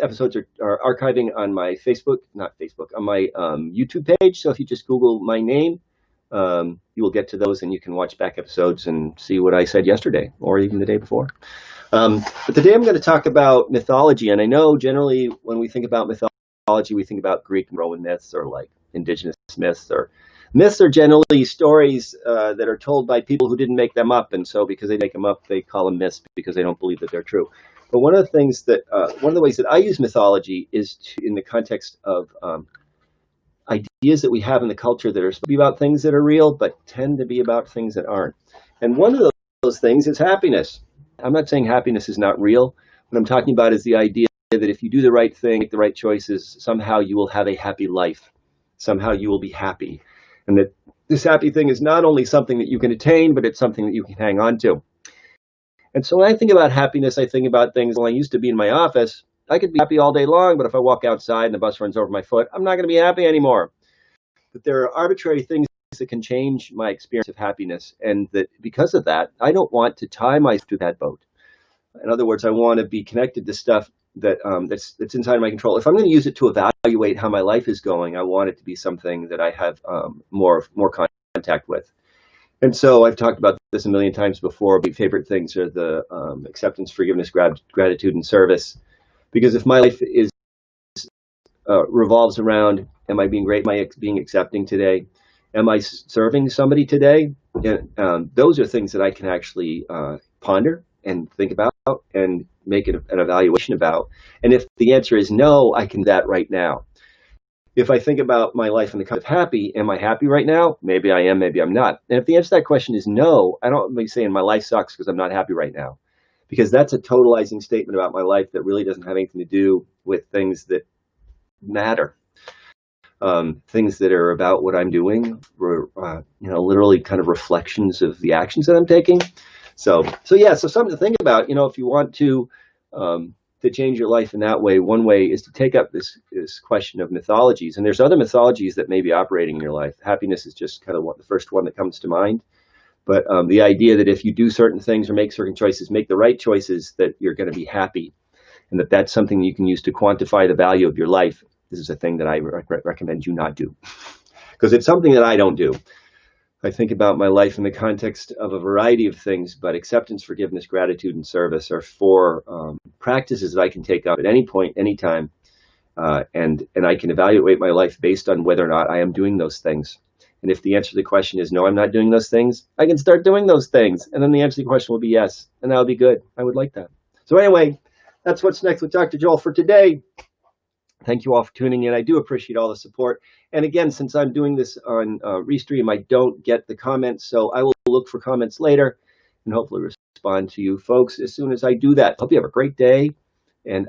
episodes are archiving on my not Facebook, on my YouTube page. So if you just Google my name, you will get to those and you can watch back episodes and see what I said yesterday or even the day before. But today I'm going to talk about mythology. And I know generally when we think about mythology, we think about Greek and Roman myths or like indigenous myths. Or myths are generally stories that are told by people who didn't make them up. And so because they make them up, they call them myths because they don't believe that they're true. But one of the ways that I use mythology is in the context of ideas that we have in the culture that are supposed to be about things that are real, but tend to be about things that aren't. And one of those things is happiness. I'm not saying happiness is not real. What I'm talking about is the idea that if you do the right thing, make the right choices, somehow you will have a happy life. Somehow you will be happy. And that this happy thing is not only something that you can attain, but it's something that you can hang on to. And so when I think about happiness, I think about things, when I used to be in my office, I could be happy all day long, but if I walk outside and the bus runs over my foot, I'm not going to be happy anymore. But there are arbitrary things that can change my experience of happiness. And that because of that, I don't want to tie myself to that boat. In other words, I want to be connected to stuff that's inside my control. If I'm going to use it to evaluate how my life is going, I want it to be something that I have more contact with. And so I've talked about this a million times before. My favorite things are the acceptance, forgiveness, gratitude, and service. Because if my life is revolves around, am I being great? Am I being accepting today? Am I serving somebody today? And those are things that I can actually ponder and think about and make an evaluation about. And if the answer is no, I can do that right now. If I think about my life in the context of happy, am I happy right now? Maybe I am, maybe I'm not. And if the answer to that question is no, I don't be saying my life sucks because I'm not happy right now. Because that's a totalizing statement about my life that really doesn't have anything to do with things that matter. Things that are about what I'm doing, literally kind of reflections of the actions that I'm taking. So something to think about. If you want to change your life in that way, one way is to take up this question of mythologies. And there's other mythologies that may be operating in your life. Happiness is just kind of the first one that comes to mind. But the idea that if you do certain things or make certain choices, make the right choices, that you're going to be happy, and that's something you can use to quantify the value of your life. This is a thing that I recommend you not do, because it's something that I don't do. I think about my life in the context of a variety of things, but acceptance, forgiveness, gratitude, and service are four practices that I can take up at any point, anytime, and I can evaluate my life based on whether or not I am doing those things. And if the answer to the question is no, I'm not doing those things, I can start doing those things. And then the answer to the question will be yes, and that would be good. I would like that. So anyway, that's what's next with Dr. Joel for today. Thank you all for tuning in. I do appreciate all the support. And again, since I'm doing this on Restream, I don't get the comments, so I will look for comments later and hopefully respond to you folks as soon as I do that. Hope you have a great day, and